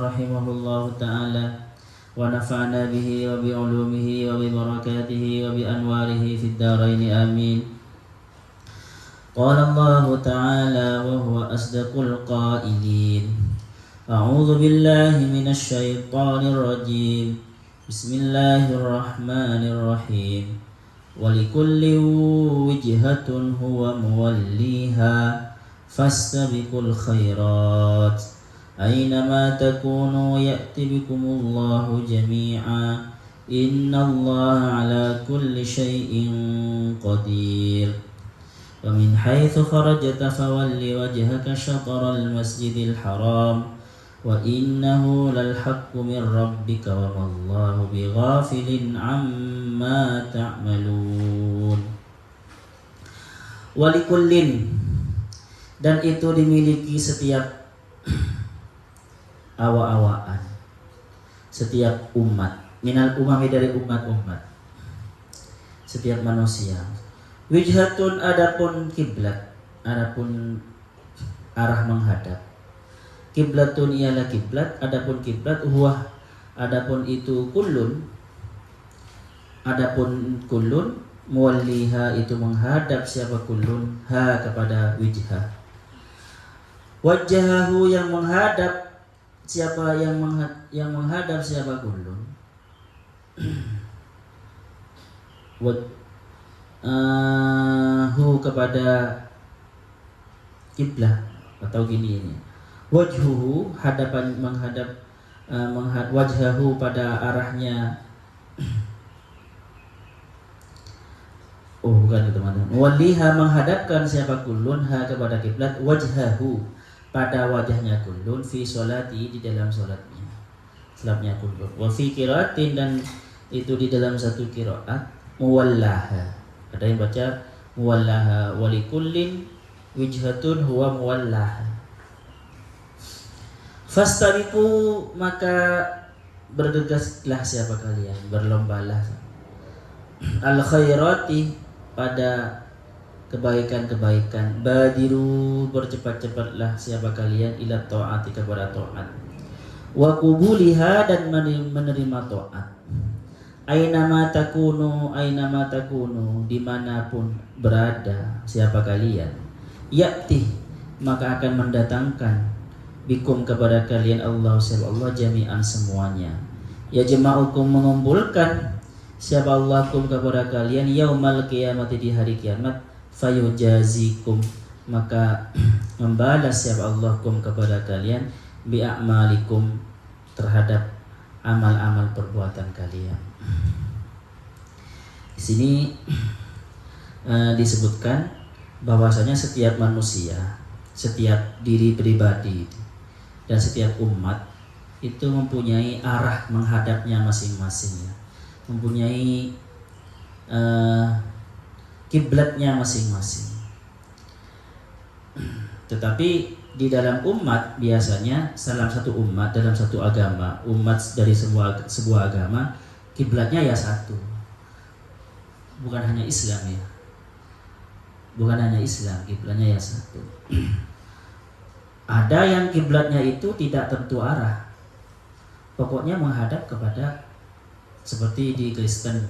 رحمه الله تعالى ونفعنا به وبعلومه وببركاته وبأنواره في الدارين آمين. قال الله تعالى وهو أصدق القائلين: أعوذ بالله من الشيطان الرجيم. بسم الله الرحمن الرحيم. ولكل وجهة هو موليها فاستبقوا الخيرات أينما تكونوا يأتي بكم الله جميعا إن الله على كل شيء قدير. ومن حيث خرجت فول وجهك شطر المسجد الحرام وإنه للحق من ربك وما الله بغافل عما تعملون. Walikullin, dan itu dimiliki setiap awa-awaan, setiap umat, minal umami, dari umat-umat, setiap manusia. Wijhatun, adapun kiblat, adapun arah menghadap. Kiblatun ialah kiblat, adapun kiblat huwa, adapun itu kullun, adapun kullun muwalliha, itu menghadap siapa kullun, ha kepada wijhah. Wajahahu, yang menghadap siapa, yang menghadap siapa kullun. Hu kepada kiblah, atau gini ini. Wajhuhu, hadapan menghadap, wajhahu pada arahnya. Oh bukan itu teman-teman. Waliha, menghadapkan siapa kullun, ha kepada kiblat, wajhahu pada wajahnya kullun, fi sholati, di dalam sholatnya kullun, wa fi qiraatin, dan itu di dalam satu qiraat, muwallaha, ada yang baca muwallaha, walikullin wijhatun huwa muwallaha. Fastabiqu, maka bergegaslah siapa kalian, berlombalah al khairati, pada kebaikan-kebaikan. Badiru, bercepat-cepatlah siapa kalian, ila ta'ati, kepada ta'at. Wa qubuliha, dan menerima ta'at. Ainama takunu, dimanapun berada siapa kalian, ya'ti, maka akan mendatangkan, bikum, kepada kalian, Allah jami'an, semuanya. Ya jama'ukum, mengumpulkan siapa Allah kum, kepada kalian, yaumal qiyamati, di hari kiamat. Fayujazikum, maka membalas siapa Allah kum, kepada kalian, bi'a'malikum, terhadap amal-amal perbuatan kalian. Di sini disebutkan bahwasanya setiap manusia, setiap diri pribadi dan setiap umat itu mempunyai arah menghadapnya masing-masing, mempunyai kiblatnya masing-masing. Tetapi di dalam umat biasanya, dalam satu umat, dalam satu agama, umat dari sebuah agama, kiblatnya ya satu. Bukan hanya Islam ya. Bukan hanya Islam, kiblatnya ya satu. Ada yang kiblatnya itu tidak tentu arah. Pokoknya menghadap kepada, seperti di Kristen,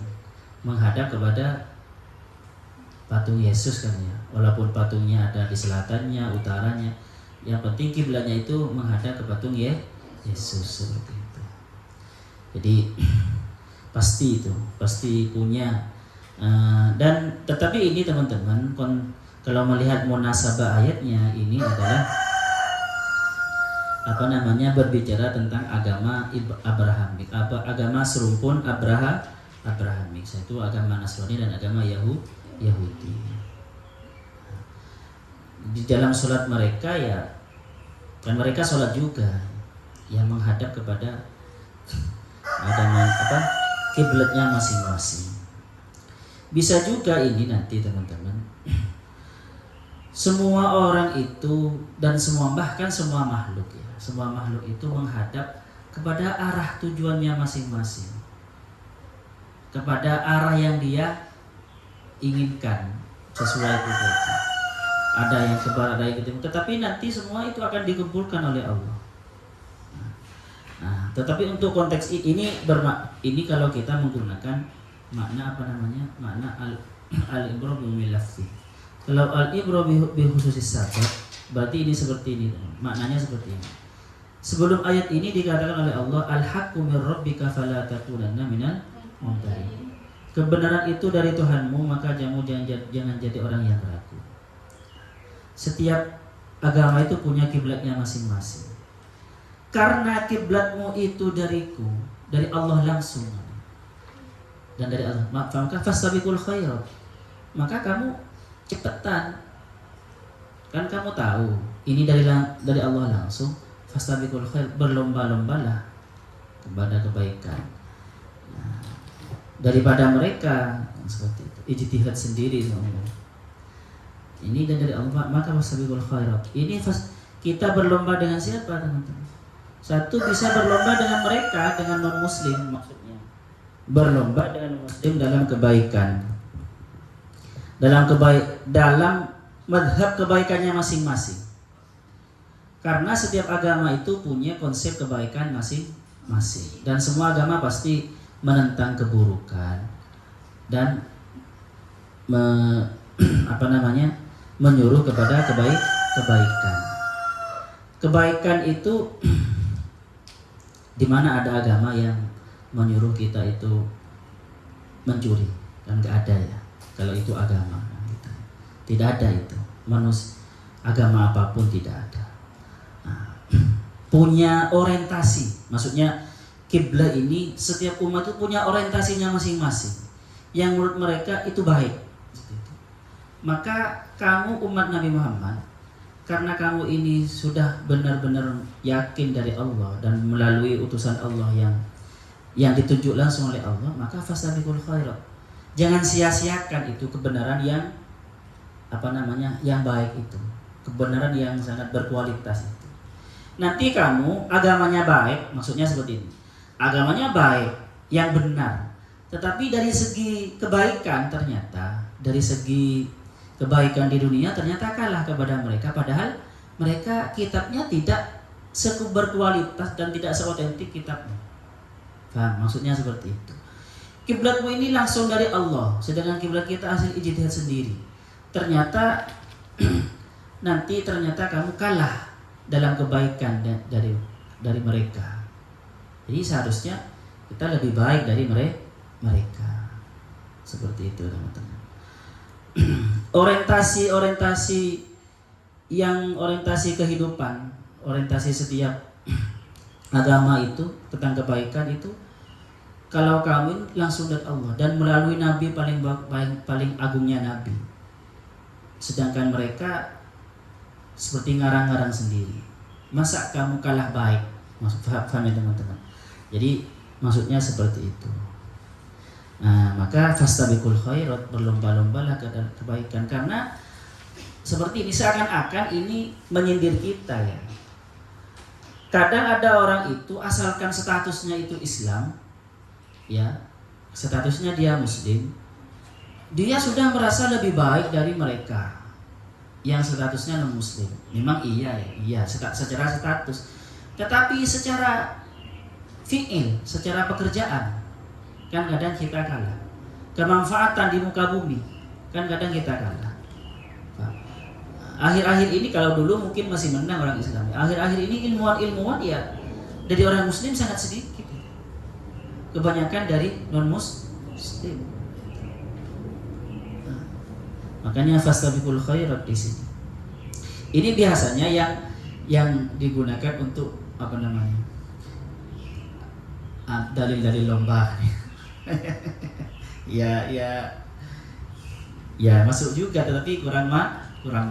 menghadap kepada patung Yesus kan ya, walaupun patungnya ada di selatannya, utaranya, yang penting kiblatnya itu menghadap ke patung Yesus, seperti itu. Jadi pasti punya, dan tetapi ini teman-teman, kalau melihat munasabah ayatnya, ini adalah berbicara tentang agama Abrahamik, agama serumpun Abrahamik, yaitu agama Nasrani dan agama Yahudi. Di dalam sholat mereka ya, kan mereka sholat juga yang menghadap kepada agama kiblatnya masing-masing. Bisa juga ini nanti teman-teman, semua orang itu dan bahkan semua makhluk ya, semua makhluk itu menghadap kepada arah tujuannya masing-masing, kepada arah yang dia inginkan sesuai itu. Ada yang ke barat, ada yang ke timur, tetapi nanti semua itu akan dikumpulkan oleh Allah. Nah, tetapi untuk konteks ini ini kalau kita menggunakan makna apa namanya? Makna al-ibra bi lafzi. Kalau al-ibra bi khususis sabab, berarti ini seperti ini. Maknanya seperti ini. Sebelum ayat ini dikatakan oleh Allah, al-haqqu mir rabbika fala takunanna minal mumtarin. Kebenaran itu dari Tuhanmu, maka jangan jadi orang yang ragu. Setiap agama itu punya kiblatnya masing-masing. Karena kiblatmu itu dariku, dari Allah langsung, dan dari Allah, maka fastabiqul khairat. Maka kamu cepetan, kan kamu tahu ini dari Allah langsung. Fastabiqul khairat, berlomba-lombalah kepada kebaikan. Nah, daripada mereka seperti itu, ijtihad sendiri semuanya. Ini dan dari Allah, maka fastabiqul khairat. Ini kita berlomba dengan siapa, teman-teman? Satu, bisa berlomba dengan mereka, dengan non-muslim, maksudnya berlomba dengan muslim dalam kebaikan, dalam madhab kebaikannya masing-masing. Karena setiap agama itu punya konsep kebaikan masing-masing, dan semua agama pasti menentang keburukan dan menyuruh kepada kebaikan. Kebaikan itu di mana ada agama yang menyuruh kita itu mencuri? Kan nggak ada ya. Kalau itu agama, tidak ada itu. Agama apapun tidak ada. Nah, punya orientasi, maksudnya kiblat ini setiap umat itu punya orientasinya masing-masing yang menurut mereka itu baik. Maka kamu umat Nabi Muhammad, karena kamu ini sudah benar-benar yakin dari Allah dan melalui utusan Allah yang ditunjuk langsung oleh Allah, maka fastabiqul khairat. Jangan sia-siakan itu kebenaran yang yang baik itu, kebenaran yang sangat berkualitas itu. Nanti kamu agamanya baik, maksudnya seperti ini. Agamanya baik, yang benar. Tetapi dari segi kebaikan ternyata, dari segi kebaikan di dunia ternyata kalah kepada mereka, padahal mereka kitabnya tidak berkualitas dan tidak seotentik kitabnya. Paham? Maksudnya seperti itu. Kiblatmu ini langsung dari Allah, sedangkan kiblat kita hasil ijtihad sendiri. Ternyata nanti kamu kalah dalam kebaikan dari mereka. Jadi seharusnya kita lebih baik dari mereka. Seperti itu, teman-teman. Orientasi kehidupan, orientasi setiap agama itu tentang kebaikan itu, kalau kamu langsung dari Allah dan melalui Nabi paling agungnya Nabi. Sedangkan mereka seperti ngarang-ngarang sendiri. Masa kamu kalah baik? Paham ya, teman-teman? Jadi maksudnya seperti itu. Nah, maka fastabiqul khairat, berlomba-lombalah ke kebaikan, karena seperti ini seakan-akan ini menyindir kita ya. Kadang ada orang itu asalkan statusnya itu Islam, ya, statusnya dia Muslim, dia sudah merasa lebih baik dari mereka yang statusnya non Muslim. Memang iya secara status, tetapi secara fi'il, secara pekerjaan kan kadang kita kalah. Kemanfaatan di muka bumi kan kadang kita kalah. Akhir-akhir ini, kalau dulu mungkin masih menang orang Islam, akhir-akhir ini ilmuwan ya dari orang Muslim sangat sedikit, kebanyakan dari non Muslim. Makanya fastabiqul khairat di sini. Ini biasanya yang digunakan untuk dalil-dalil lomba. ya masuk juga, tetapi kurang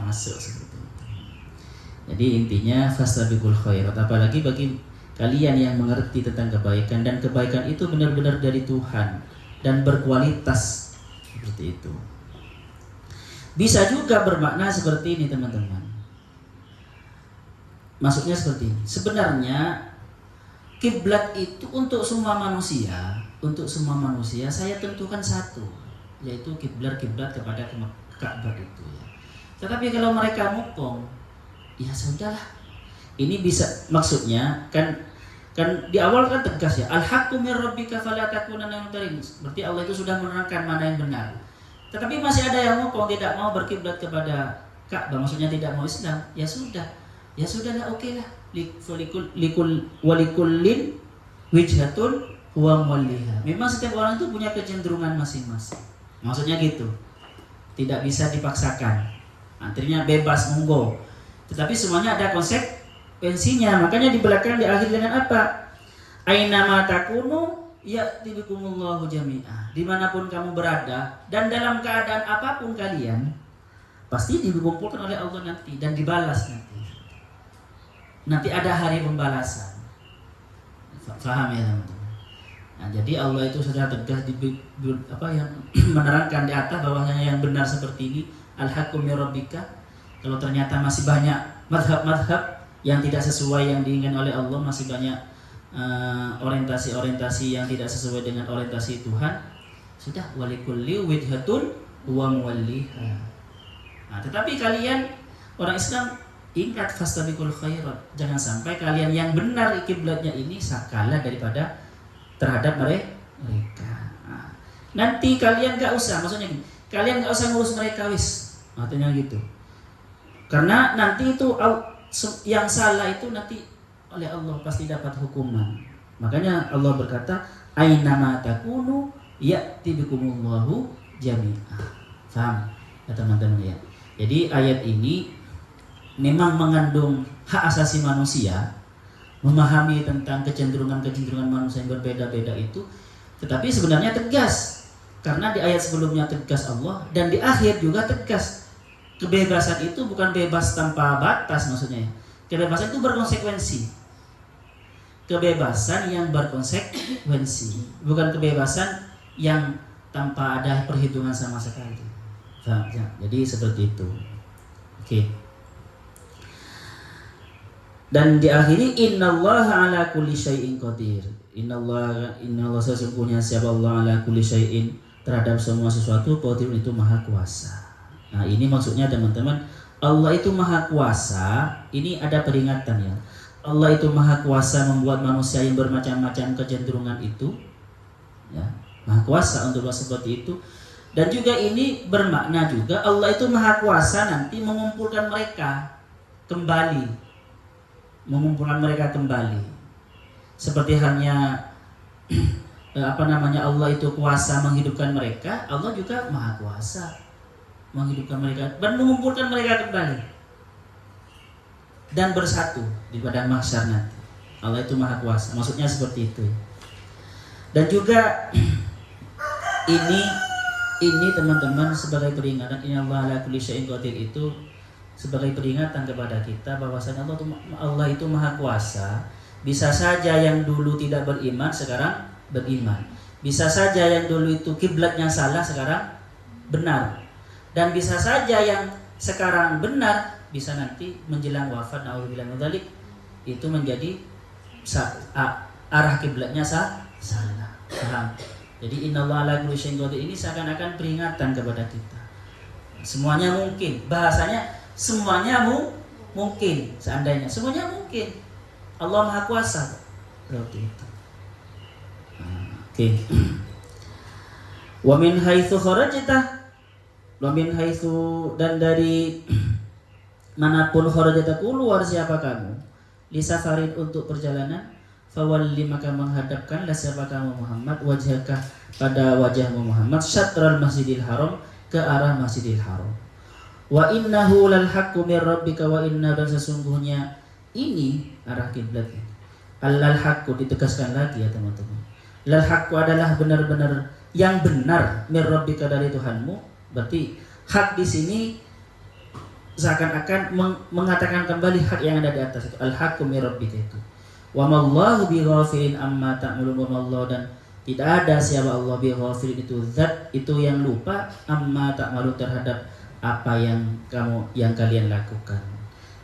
masuk seperti itu. Jadi intinya fastabiqul khairat, apalagi bagi kalian yang mengerti tentang kebaikan, dan kebaikan itu benar-benar dari Tuhan dan berkualitas seperti itu. Bisa juga bermakna seperti ini, teman-teman. Maksudnya seperti ini. Sebenarnya kiblat itu untuk semua manusia, saya tentukan satu, yaitu kiblat kepada Ka'bah itu ya. Tetapi kalau mereka mukong, ya sudahlah. Ini bisa, maksudnya kan Kan di awal kan tegas ya, al-haqqu mir rabbika fala takunanna minal mumtarin. Berarti Allah itu sudah menerangkan mana yang benar. Tetapi masih ada yang ngomong tidak mau berkiblat kepada Ka'bah, maksudnya tidak mau Islam. Ya sudah. Ya sudahlah, oke lah. Walikullin wijhatun huwa muwalliha. Memang setiap orang itu punya kecenderungan masing-masing. Maksudnya gitu. Tidak bisa dipaksakan. Artinya bebas monggo. Tetapi semuanya ada konsekuensinya. Makanya di belakang diakhiri dengan apa? Aina ma takunu ya'ti bikumullahu jami'ah. Dimanapun kamu berada dan dalam keadaan apapun kalian, pasti dikumpulkan oleh Allah nanti dan dibalas nanti. Nanti ada hari pembalasan. Faham ya teman-teman? Nah, jadi Allah itu secara tegas yang menerangkan di atas bahwasanya yang benar seperti ini, al-haqqu mir rabbika. Kalau ternyata masih banyak madhab-madhab yang tidak sesuai yang diinginkan oleh Allah, masih banyak orientasi-orientasi yang tidak sesuai dengan orientasi Tuhan, sudah walikulli wijhatun wa muwalliha. Nah, tetapi kalian orang Islam ingat fastabiqul khairat. Jangan sampai kalian yang benar kiblatnya ini kalah daripada terhadap mereka. Nah, nanti kalian gak usah, maksudnya gini, kalian gak usah ngurus mereka wis. Artinya gitu. Karena nanti itu yang salah itu nanti oleh Allah pasti dapat hukuman. Makanya Allah berkata, "Ainama takunu ya'ti bikumullahu jami'ah." Faham ya teman-teman ya? Jadi ayat ini memang mengandung hak asasi manusia, memahami tentang kecenderungan-kecenderungan manusia yang berbeda-beda itu, tetapi sebenarnya tegas. Karena di ayat sebelumnya tegas Allah dan di akhir juga tegas. Kebebasan itu bukan bebas tanpa batas maksudnya. Kebebasan itu berkonsekuensi. Kebebasan yang berkonsekuensi, bukan kebebasan yang tanpa ada perhitungan sama sekali. Faham ya? Jadi seperti itu. Oke. Dan diakhiri innallaha ala kulli syai'in qadir. Innallaha sesungguhnya siapa Allah ala kulli syai'in terhadap semua sesuatu, qadir itu maha kuasa. Nah, ini maksudnya teman-teman, Allah itu maha kuasa. Ini ada peringatan ya. Allah itu maha kuasa membuat manusia yang bermacam-macam kecenderungan itu, ya, maha kuasa untuk seperti itu. Dan juga ini bermakna juga Allah itu maha kuasa nanti mengumpulkan mereka kembali, seperti halnya Allah itu kuasa menghidupkan mereka, Allah juga maha kuasa menghidupkan mereka dan mengumpulkan mereka kembali dan bersatu di padang mahsyar nanti. Allah itu maha kuasa, maksudnya seperti itu. Dan juga ini teman-teman sebagai peringatan, innallaha ala kulli syai'in qadir itu sebagai peringatan kepada kita bahwasanya Allah itu maha kuasa. Bisa saja yang dulu tidak beriman sekarang beriman. Bisa saja yang dulu itu kiblatnya salah sekarang benar. Dan bisa saja yang sekarang benar bisa nanti menjelang wafat naudzubillah min dzalik itu menjadi arah kiblatnya salah. Paham? Jadi innallaha ala kulli syai'in qadir ini seakan-akan peringatan kepada kita. Semuanya mungkin. Bahasanya semuanya mungkin. Seandainya semuanya mungkin. Allah maha kuasa. Berarti itu. Oke. Wa min haitsu kharajta, wa min haitsu, dan dari manapun kharajta keluar siapa kamu, li safarin untuk perjalanan, fawalli maka menghadapkanlah siapa kamu Muhammad wajhaka pada wajahmu Muhammad syatral masjidil haram, ke arah masjidil haram. Wa innahu lal haqqu mir rabbika wa inna, dan sesungguhnya ini arah kiblatnya. Al haqqu ditegaskan lagi ya teman-teman. Lal haqqu adalah benar-benar yang benar, mir rabbika dari Tuhanmu. Berarti hak di sini seakan-akan mengatakan kembali hak yang ada di atas itu. Al haqqu mir rabbika itu. Wa mallahu bighafilin amma ta'malun, wa Allah, dan tidak ada siapa Allah bighafilin itu zat itu yang lupa amma ta'malun terhadap apa yang kalian lakukan.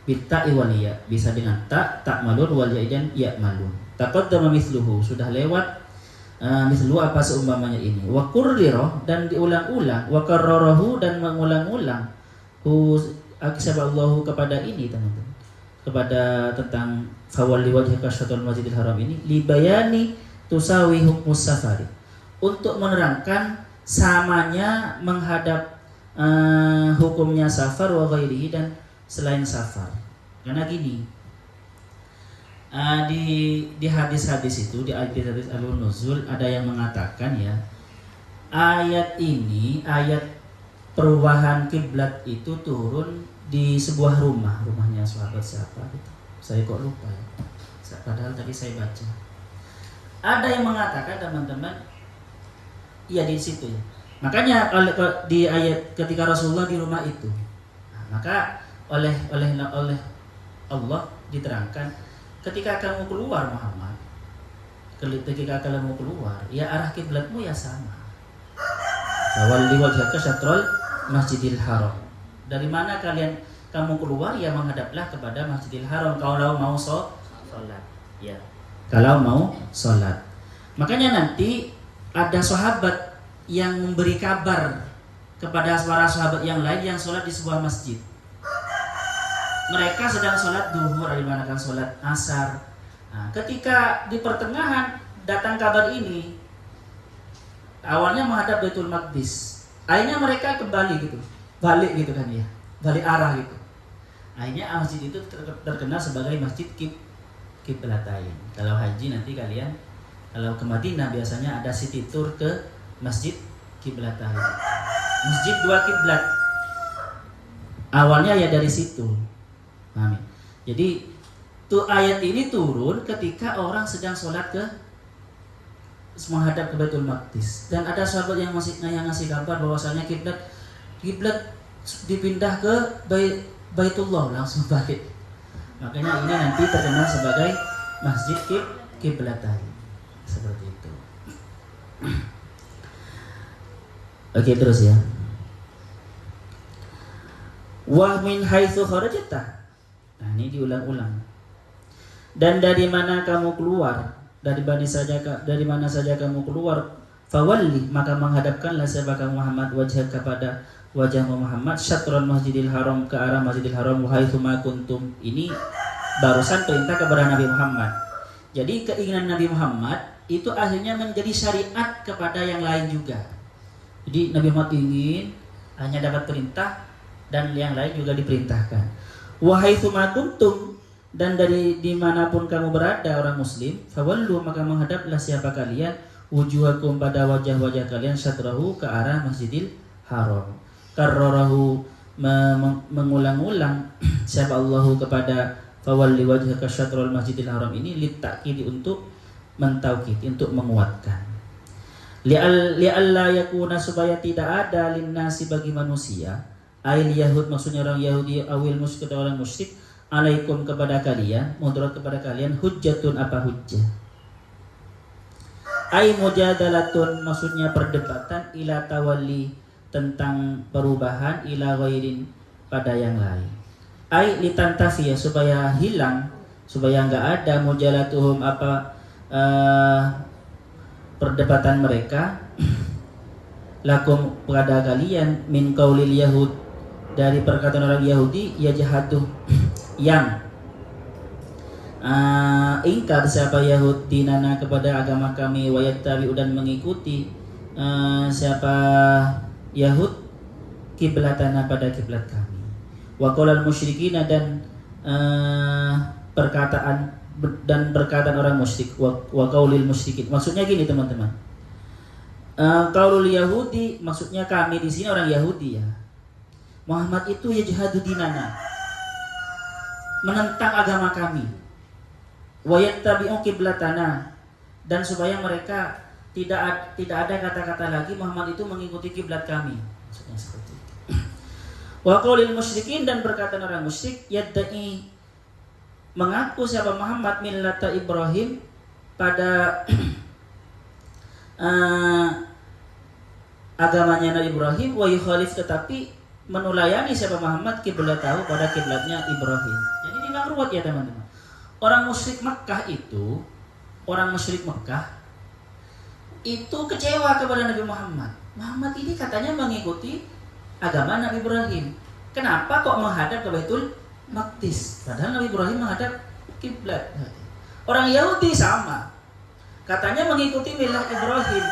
Bitta wal ya, bisa dengan ta'malun wal ya dan ya'malun. Taqaddama mithluhu, sudah lewat mithlu apa seumpamanya ini. Wa qurrira, dan diulang-ulang, wa karrarahu, dan mengulang-ulang hu aksaballahu kepada ini teman-teman. kepada tentang fawalli wajhaka syatrul masjidil haram ini libayani tusawi hukmus safari, untuk menerangkan samanya menghadap hukumnya safar wa ghairihi dan selain safar. Karena gini, di hadis-hadis itu, di hadis-hadis al-nuzul ada yang mengatakan ya, ayat ini, ayat perubahan kiblat itu turun di sebuah rumahnya sahabat siapa gitu. Saya kok lupa ya. Padahal tadi saya baca. Ada yang mengatakan teman-teman, iya di situ ya. Makanya di ayat ketika Rasulullah di rumah itu, maka oleh Allah diterangkan, ketika kamu keluar Muhammad, ketika kamu keluar, ya arah kiblatmu ya sama. Fawalli wajhaka syatrul masjidil haram. Dari mana kamu keluar, ya menghadaplah kepada Masjidil Haram kalau mau sholat. Ya. Kalau mau sholat. Makanya nanti ada sahabat yang memberi kabar kepada para sahabat yang lain yang sholat di sebuah masjid. Mereka sedang sholat duhur, di mana kan sholat asar. Nah, ketika di pertengahan datang kabar ini, awalnya menghadap Baitul Maqdis, akhirnya mereka kembali gitu. Balik gitu kan ya, balik arah gitu. Akhirnya masjid itu terkenal sebagai masjid kiblatain. Kalau haji nanti kalian, kalau ke Madinah biasanya ada city tour ke masjid kiblatain. Masjid dua kiblat. Awalnya ya dari situ. Amin. Jadi tuh ayat ini turun ketika orang sedang sholat ke menghadap ke Baitul Maqdis, dan ada sahabat yang ngasih kabar bahwasanya kiblat dipindah ke Baitullah, langsung balik. Makanya ini nanti terkenal sebagai masjid kiblatain. Seperti itu. Oke, terus ya. Wa min haitsu kharajta. Nah, ini diulang-ulang. Dan dari mana kamu keluar, dari mana saja kamu keluar, fawalli, maka menghadapkanlah siapa kamu Muhammad wajah kepada wajah Muhammad syatrul masjidil haram, ke arah Masjidil Haram, wa haitsu ma kuntum. Ini barusan perintah kepada Nabi Muhammad. Jadi keinginan Nabi Muhammad itu akhirnya menjadi syariat kepada yang lain juga. Jadi Nabi Muhammad ingin hanya dapat perintah dan yang lain juga diperintahkan. Wa haitsu ma kuntum, dan dari dimanapun kamu berada orang muslim, fawallu, maka menghadaplah siapa kalian wujuhakum, pada wajah-wajah kalian, syatrahu, ke arah Masjidil Haram. Karrarahu, mengulang-ulang siapa Allahu kepada fawalli wajhaka syatrul Masjidil Haram ini litakid, untuk mentaukid, untuk menguatkan. Li'alla yakuna, supaya tidak ada linnasi, bagi manusia, ail yahud, maksudnya orang Yahudi, awil musyrik, orang musyrik, alaikum, kepada kalian, mudarat kepada kalian, hujjatun, apa hujjah, ai mujadalatun, maksudnya perdebatan, ila tawalli, tentang perubahan, ila ghairin, pada yang lain, ai litantafiya, supaya hilang, supaya enggak ada mujalatuhum, apa perdebatan mereka, lakum, pada kalian, min qaulil yahud, dari perkataan orang Yahudi, yajhaduh, yang ingkar siapa Yahud dinana, kepada agama kami, wayattabi, dan mengikuti siapa Yahud kiblatana, pada kiblat kami, wa qaulal musyrikina, dan perkataan orang musyrik, wa qaulil musyrikin. Maksudnya gini teman-teman, qaulul Yahudi, maksudnya kami di sini orang Yahudi ya. Muhammad itu yajhadu dinana, menentang agama kami, wa yattabi'u qiblatana, dan supaya mereka tidak ada kata-kata lagi Muhammad itu mengikuti kiblat kami. Maksudnya seperti itu. Wa qaulil musyrikin, dan perkataan orang musyrik, yadda'i, mengaku siapa Muhammad millata Ibrahim, pada agamanya Nabi Ibrahim, wa yukhalif, tetapi menulayani siapa Muhammad kiblatahu, pada kiblatnya Ibrahim. Jadi ini makruhat ya teman-teman. Orang musyrik Mekah itu kecewa kepada Nabi Muhammad. Muhammad ini katanya mengikuti agama Nabi Ibrahim. Kenapa kok menghadap ke Baitul Maqdis. Padahal Nabi Ibrahim menghadap kiblat. Orang Yahudi sama. Katanya mengikuti milah Ibrahim.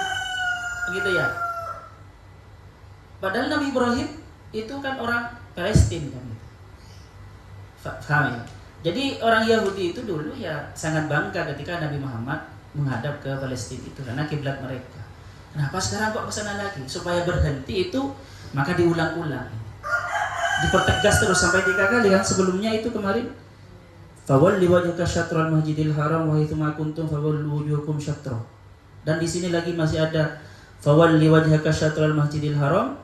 Begitu ya. Padahal Nabi Ibrahim itu kan orang Palestina kan. Faham ya? Jadi orang Yahudi itu dulu ya sangat bangga ketika Nabi Muhammad menghadap ke Palestina itu karena kiblat mereka. Kenapa sekarang kok kesana lagi? Supaya berhenti itu maka diulang-ulang. Dipertegas terus sampai 3 kali kan. Sebelumnya itu kemarin fawalli wajhaka syatral masjidil haram wa haitsu ma kuntum fawallu wujuhakum syatra. Dan di sini lagi masih ada fawalli wajhaka syatral masjidil haram.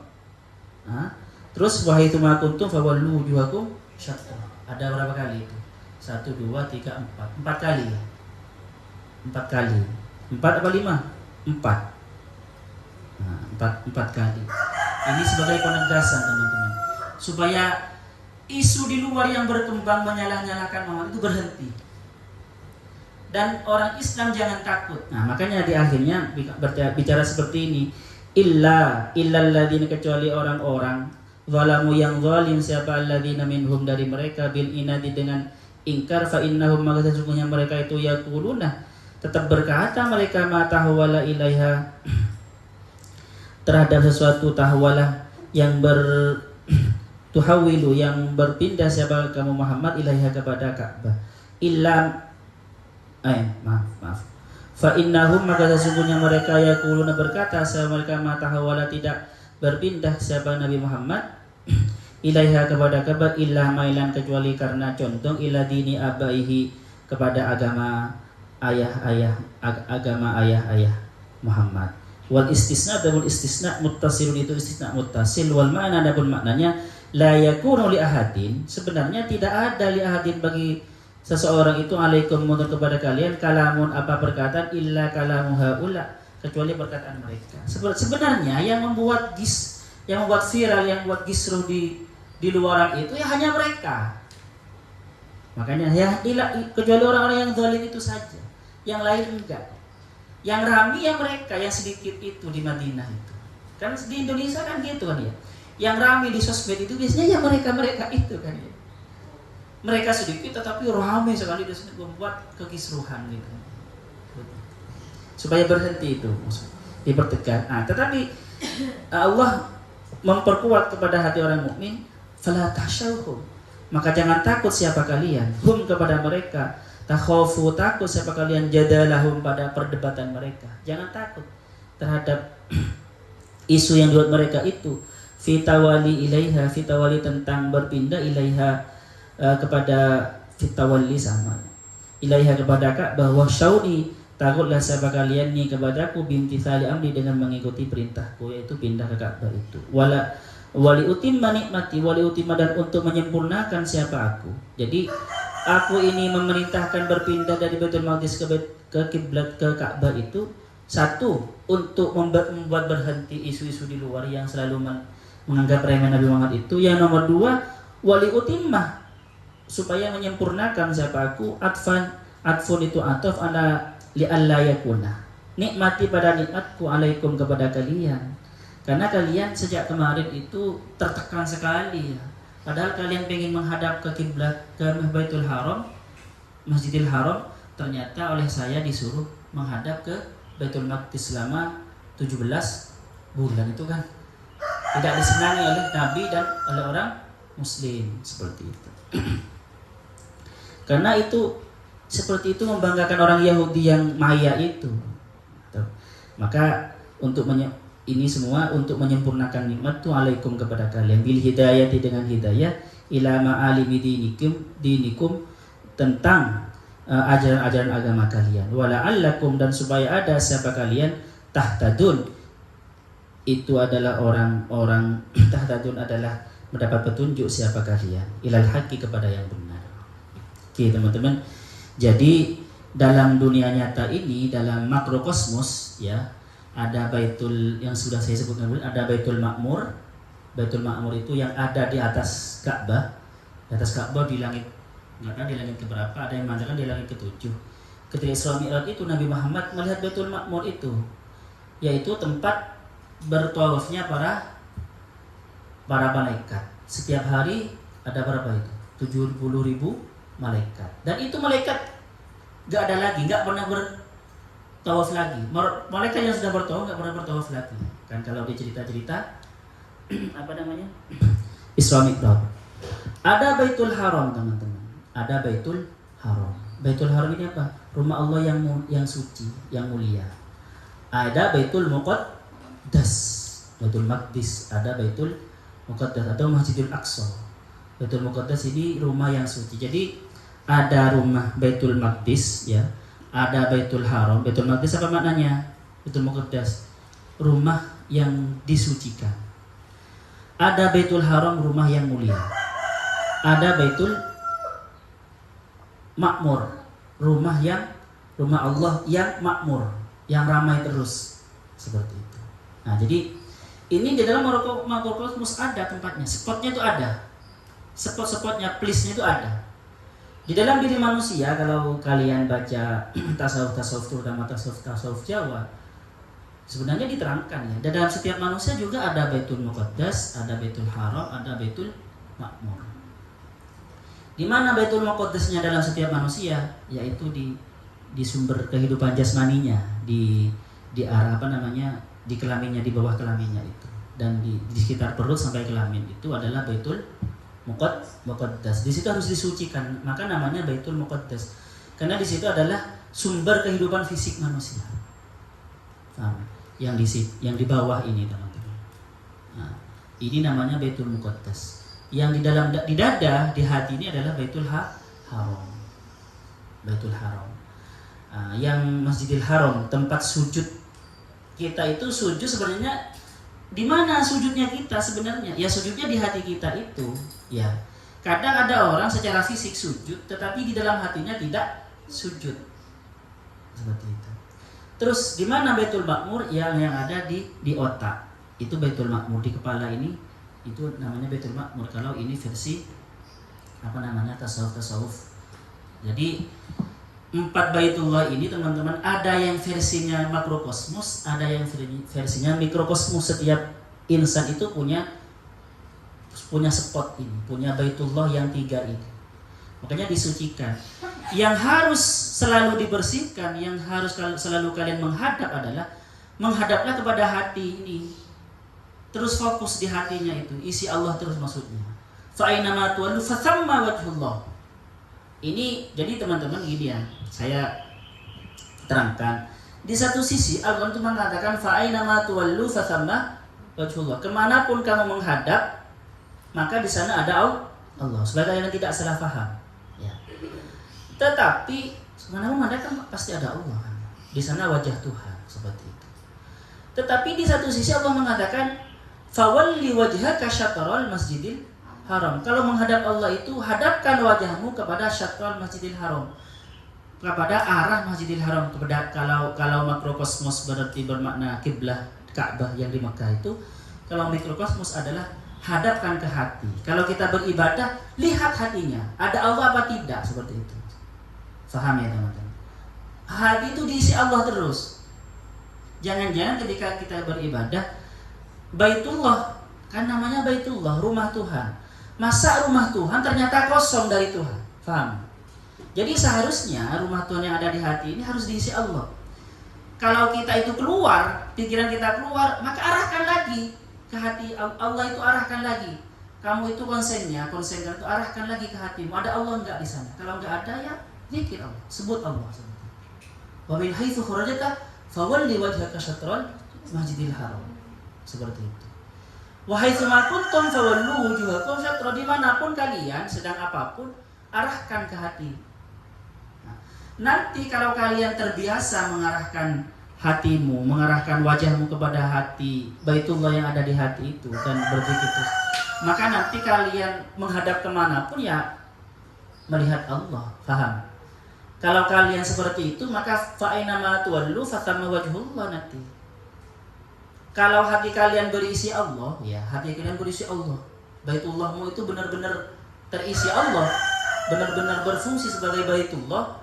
Terus wa haitsu ma kuntum fawallu wujuhakum syatra. Ada berapa kali itu? 1 2 3 4. 4 kali ya. 4 kali. 4 apa 5? 4. 4 kali. Ini sebagai penegasan teman-teman, supaya isu di luar yang berkembang menyalah-nyalahkan Muhammad itu berhenti. Dan orang Islam jangan takut. Nah, makanya di akhirnya bicara seperti ini, illal ladzina, kecuali orang-orang zalamu yang zalim, siapa alladzina minhum, dari mereka, bil inadi, dengan ingkar, fa innahum, maka sesungguhnya mereka itu yaquluna, tetap berkata mereka, ma tahwala ilaiha, terhadap sesuatu, tahwalah yang tuhawilu, yang berpindah siapa kamu Muhammad, ilaiha, kepada Ka'bah, maaf fa innahum, maka sesungguhnya mereka yaquluna, berkata siapa mereka, ma tahawala, tidak berpindah siapa Nabi Muhammad, ilaiha, kepada Ka'bah, illa mailan, kecuali karena condong, ila dini abaihi, kepada agama ayah-ayah Muhammad. Wal istisna, dan wal istisna muttasilun, itu istisna muttasil, wal ma'na, adapun maknanya la yakunu li ahadin, sebenarnya tidak ada li ahadin bagi seseorang itu, alaikum, mundur kepada kalian, kalamun, apa perkataan, illa kalamu haula, kecuali perkataan mereka. Sebenarnya yang membuat viral, yang membuat kisruh di luaran itu ya hanya mereka. Makanya ya kecuali orang-orang yang zalim itu saja, yang lain enggak. Yang rame yang mereka, yang sedikit itu di Madinah itu. Kan di Indonesia kan gitu kan ya. Yang rame di sosmed itu biasanya ya mereka itu kan ya. Mereka sedikit tetapi rame sekali di sosmed, membuat kekisruhan gitu. Supaya berhenti itu, dipertegas. Tetapi Allah memperkuat kepada hati orang mukmin, fala tahsyauhum, maka jangan takut siapa kalian, hum, kepada mereka, takhafu, takut siapa kalian, jadalahum, pada perdebatan mereka. Jangan takut terhadap isu yang dibuat mereka itu, fitawali ilaiha, fitawali, tentang berpindah, ilaiha, kepada fitawali, sama ilaiha, kepada Ka'bah, wahsyauni, takutlah siapa kalian nih kepadaku, bimtithali amri, dengan mengikuti perintahku, yaitu pindah ke Ka'bah itu, wali utimma nikmati, wali utimma, dan untuk menyempurnakan siapa aku. Jadi aku ini memerintahkan berpindah dari Baitul Maqdis ke kiblat, ke Ka'bah itu, satu, untuk membuat berhenti isu-isu di luar yang selalu menganggap remeh Nabi Muhammad itu. Yang nomor 2, wali utimmah, supaya menyempurnakan siapa aku, atfun itu ataf, ana li'alla yakuna, nikmati, pada nikmatku, alaikum, kepada kalian, karena kalian sejak kemarin itu tertekan sekali ya. Padahal kalian pengen menghadap ke kiblat, ke Baitul Haram, Masjidil Haram, ternyata oleh saya disuruh menghadap ke Baitul Maqdis selama 17 bulan. Itu kan tidak disenangi oleh Nabi dan oleh orang Muslim, seperti itu. Karena itu seperti itu membanggakan orang Yahudi yang maya itu. Maka ini semua untuk menyempurnakan nikmat tu alaikum, kepada kalian, bil hidayati, dengan hidayah, ila ma'alimi dinikum, tentang ajaran-ajaran agama kalian, wala'allakum, dan supaya ada siapa kalian, tahtadun, itu adalah orang-orang tahtadun, adalah mendapat petunjuk siapa kalian, ilal haqqi, kepada yang benar. Oke teman-teman, jadi dalam dunia nyata ini, dalam makrokosmos ya, ada Baitul, yang sudah saya sebutkan, ada Baitul Ma'mur. Baitul Ma'mur itu yang ada di atas Ka'bah. Di atas Ka'bah di langit, enggak tahu di langit keberapa, ada yang mengatakan di langit ke-7. Ketika Isra Mi'raj itu Nabi Muhammad melihat Baitul Ma'mur itu, yaitu tempat bertawafnya para malaikat. Setiap hari ada berapa itu? 70.000 malaikat. Dan itu malaikat gak ada lagi, gak pernah bertawaf lagi. Malaikat yang sudah bertawaf gak pernah bertawaf lagi. Kan kalau dia cerita-cerita apa namanya? Isra Mi'raj. Ada Baitul Haram, teman-teman. Ada Baitul Haram. Baitul Haram ini apa? Rumah Allah yang suci, yang mulia. Ada Baitul Muqaddas, Baitul Maqdis, ada Baitul Muqaddas atau Masjidil Aqsa. Baitul Muqaddas ini rumah yang suci. Jadi ada rumah Baitul Maqdis ya, ada Baitul Haram. Baitul Maqdis apa maknanya? Baitul Muqaddas, rumah yang disucikan. Ada Baitul Haram, rumah yang mulia. Ada Baitul Makmur, rumah Allah yang makmur, yang ramai terus, seperti itu. Nah, jadi ini di dalam mikrokosmos ada tempatnya, spotnya itu ada, spot-spotnya, place-nya itu ada. Di dalam diri manusia, kalau kalian baca tasawuf terutama tasawuf Jawa, sebenarnya diterangkan ya. Dan dalam setiap manusia juga ada Baitul Muqaddas, ada Baitul Haram, ada Baitul Makmur. Di mana Baitul Muqaddasnya dalam setiap manusia, yaitu di sumber kehidupan jasmaninya, di arah apa namanya, di kelaminnya, di bawah kelaminnya itu, dan di sekitar perut sampai kelamin itu adalah Baitul Muqaddas. Di situ harus disucikan, maka namanya Baitul Muqaddas, karena di situ adalah sumber kehidupan fisik manusia. Paham? Yang di bawah ini, teman-teman. Nah, ini namanya Baitul Muqaddas. Yang di dada, di hati ini adalah Baitul Haram. Baitul Haram. Yang Masjidil Haram, tempat sujud kita itu. Sujud sebenarnya di mana sujudnya kita sebenarnya? Ya sujudnya di hati kita itu. Ya. Kadang ada orang secara fisik sujud, tetapi di dalam hatinya tidak sujud. Seperti itu. Terus di mana Baitul Makmur? Yang ada di otak. Itu Baitul Makmur di kepala ini. Itu namanya Baitul Makmur kalau ini versi apa namanya, tasawuf. Jadi 4 Baitullah ini, teman-teman, ada yang versinya makrokosmos, ada yang versinya mikrokosmos. Setiap insan itu punya spot ini, punya Baitullah yang 3 ini. Makanya disucikan. Yang harus selalu dibersihkan, yang harus selalu kalian menghadap adalah menghadaplah kepada hati ini. Terus fokus di hatinya itu, isi Allah terus maksudnya. Fa aina ma tuwallu fa thamma wajhullah. Ini jadi teman-teman gini ya, saya terangkan. Di satu sisi Allah itu mengatakan fa aina ma tuwallu fa thamma wajhullah. Kemanapun kamu menghadap, maka di sana ada Allah. Supaya kalian tidak salah paham. Ya. Tetapi kemanapun menghadap kan pasti ada Allah kan. Di sana wajah Tuhan, seperti itu. Tetapi di satu sisi Allah mengatakan fawalli wajhaka syatral masjidil haram. Kalau menghadap Allah itu hadapkan wajahmu kepada syatral masjidil haram, kepada arah Masjidil Haram. Kepada kalau makrokosmos berarti bermakna kiblah Ka'bah yang di Makkah itu. Kalau mikrokosmos adalah hadapkan ke hati. Kalau kita beribadah, lihat hatinya, ada Allah apa tidak, seperti itu. Faham ya teman-teman? Hati itu diisi Allah terus. Jangan-jangan ketika kita beribadah, Baitullah, kan namanya Baitullah, rumah Tuhan. Masa rumah Tuhan ternyata kosong dari Tuhan. Paham? Jadi seharusnya rumah Tuhan yang ada di hati ini harus diisi Allah. Kalau kita itu keluar, pikiran kita keluar, maka arahkan lagi ke hati Allah itu, arahkan lagi. Kamu itu konsenkan itu, arahkan lagi ke hatimu. Ada Allah enggak di sana? Kalau enggak ada, ya zikir Allah, sebut Allah. Wa min haitsu kharajta fawalli wajhaka syatral Masjidil Haram. Seperti itu. Wa haitsu ma kuntum fawallu wujuhakum syatra. Dimanapun kalian sedang apapun, arahkan ke hati. Nah, nanti kalau kalian terbiasa mengarahkan hatimu, mengarahkan wajahmu kepada hati Baitullah yang ada di hati itu dan berzikir terus, maka nanti kalian menghadap kemanapun ya melihat Allah. Paham? Kalau kalian seperti itu, maka fa aina ma tuwallu fa thamma wajhullah nanti. Kalau hati kalian berisi Allah, ya hati kalian berisi Allah, Baitullahmu itu benar-benar terisi Allah, benar-benar berfungsi sebagai Baitullah,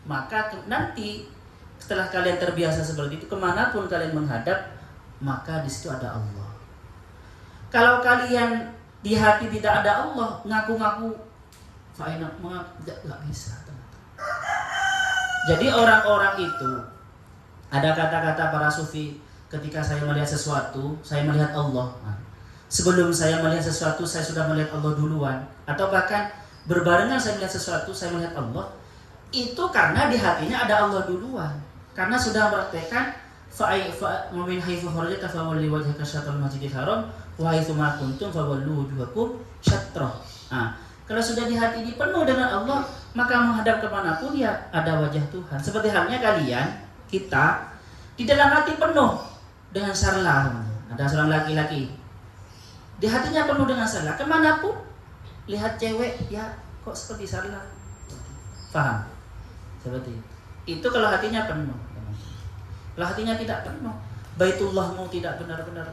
maka nanti setelah kalian terbiasa seperti itu, kemanapun kalian menghadap, maka di situ ada Allah. Kalau kalian di hati tidak ada Allah, ngaku-ngaku Fa'ina nggak bisa. Jadi orang-orang itu ada kata-kata para sufi, ketika saya melihat sesuatu, saya melihat Allah. Sebelum saya melihat sesuatu, saya sudah melihat Allah duluan. Atau bahkan berbarengan saya melihat sesuatu, saya melihat Allah. Itu karena di hatinya ada Allah duluan. Karena sudah mempraktekkan min haitsu kharajta fawalli wajhaka syatral masjidil haram wa haitsu ma kuntum fawallu wujuhakum syatrah. Kalau sudah di hati ini penuh dengan Allah, maka menghadap kemanapun ya ada wajah Tuhan. Seperti halnya kalian, kita di dalam hati penuh dengan sarla. Ada seorang laki-laki di hatinya penuh dengan sarla, kemanapun lihat cewek, ya kok seperti sarla. Paham? Seperti itu kalau hatinya penuh. Kalau hatinya tidak penuh, Baitullahmu tidak benar-benar.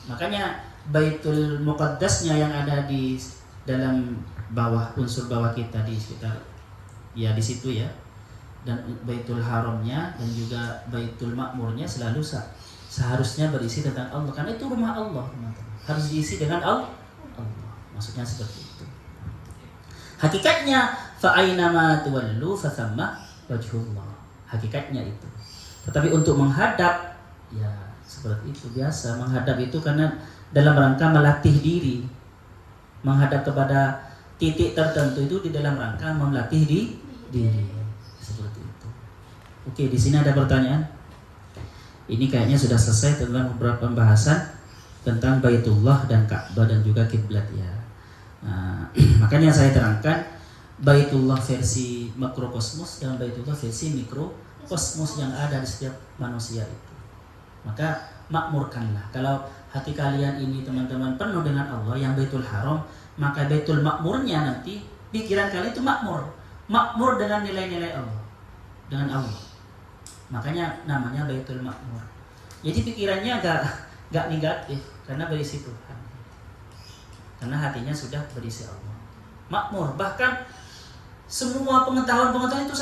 Makanya Baitul Muqaddasnya yang ada di dalam bawah, unsur bawah kita di sekitar, ya di situ ya. Dan Baitul Haramnya dan juga Baitul Makmurnya selalu seharusnya berisi tentang Allah, karena itu rumah Allah, teman-teman. Harus diisi dengan Allah. Maksudnya seperti itu. Hakikatnya fa'ainama tuwallu fathamma wajhullah. Hakikatnya itu. Tetapi untuk menghadap, ya seperti itu biasa. Menghadap itu karena dalam rangka melatih diri. Menghadap kepada titik tertentu itu di dalam rangka melatih diri. Seperti itu. Oke, di sini ada pertanyaan. Ini kayaknya sudah selesai tentang beberapa pembahasan tentang Baitullah dan Ka'bah dan juga kiblat ya. Makanya saya terangkan Baitullah versi makrokosmos dan Baitullah versi mikrokosmos yang ada di setiap manusia itu. Maka makmurkanlah. Kalau hati kalian ini teman-teman penuh dengan Allah yang Baitul Haram, maka Baitul Makmurnya nanti pikiran kalian itu makmur dengan nilai-nilai Allah, dengan Allah. Makanya namanya Baitul Makmur. Jadi pikirannya gak negatif karena berisi Tuhan. Karena hatinya sudah berisi Allah. Makmur, bahkan semua pengetahuan itu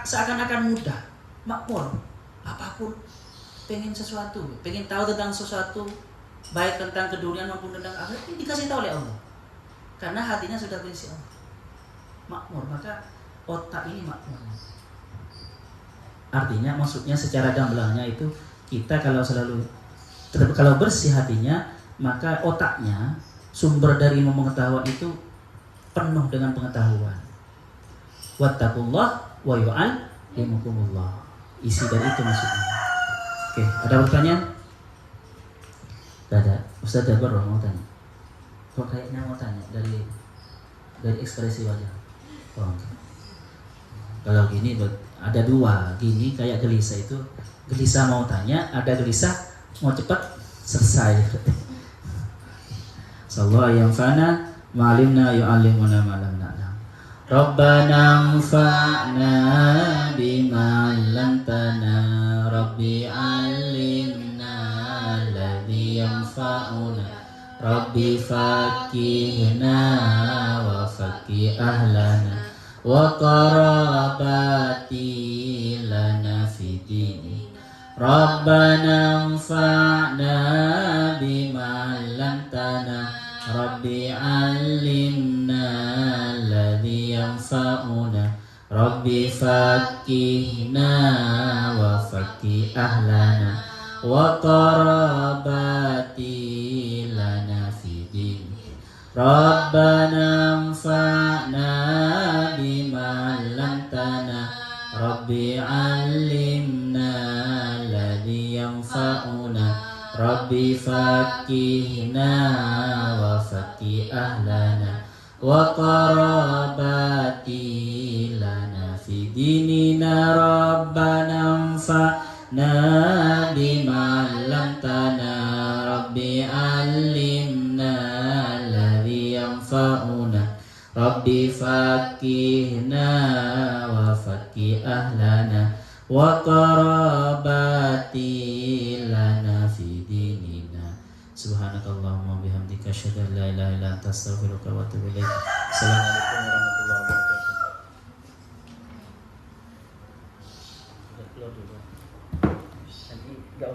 seakan-akan mudah. Makmur, apapun, pengen sesuatu, pengen tahu tentang sesuatu, baik tentang keduniaan maupun tentang akhirat, ini dikasih tahu oleh Allah. Karena hatinya sudah berisi Allah. Makmur, maka otak ini makmur. Artinya, maksudnya secara gamblangnya itu kita kalau bersih hatinya, maka otaknya sumber dari pengetahuan itu penuh dengan pengetahuan. Wattaqullah wa yu'allimukumullah. Isi dari itu maksudnya. Oke, ada pertanyaan? Tidak ada. Ustaz Jabar mau tanya. Kok kayaknya mau tanya dari ekspresi wajah. Oh, okay. Kalau gini ada dua, gini kayak gelisah itu. Gelisah mau tanya, ada gelisah mau cepat selesai. Sallallahu yang fana ma'alimna yu'allimuna ma lam na'lam. Rabbana anfa'na bima 'allamtana, Rabbi 'allimna alladhi yanfa'una, Rabbi faqihna wa faqih ahlana wa qarabati lana fi dini. Rabbana anfa'na bima 'allamtana, Rabbi 'allimna alladhi yanfa'una, Rabbi faqihna wa faqih ahlana wa qarabati lana fi dini. Rabbana anfa'na bima 'allamtana, Rabbi 'allimna alladhi yanfa'una, Rabbi faqihna wa faqih ahlana wa qarabati lana fi dinina. Rabbana anfa'na bima 'allamtana, Rabbi 'allimna alladhi yanfa'una, Rabbi faqihna wa faqih ahlana wa qarabati lana fi dinina. Subhanakallahumma bihamdika asyhadu an la ilaha illa anta astaghfiruka wa atubu ilaik. Assalamualaikum warahmatullahi wabarakatuh.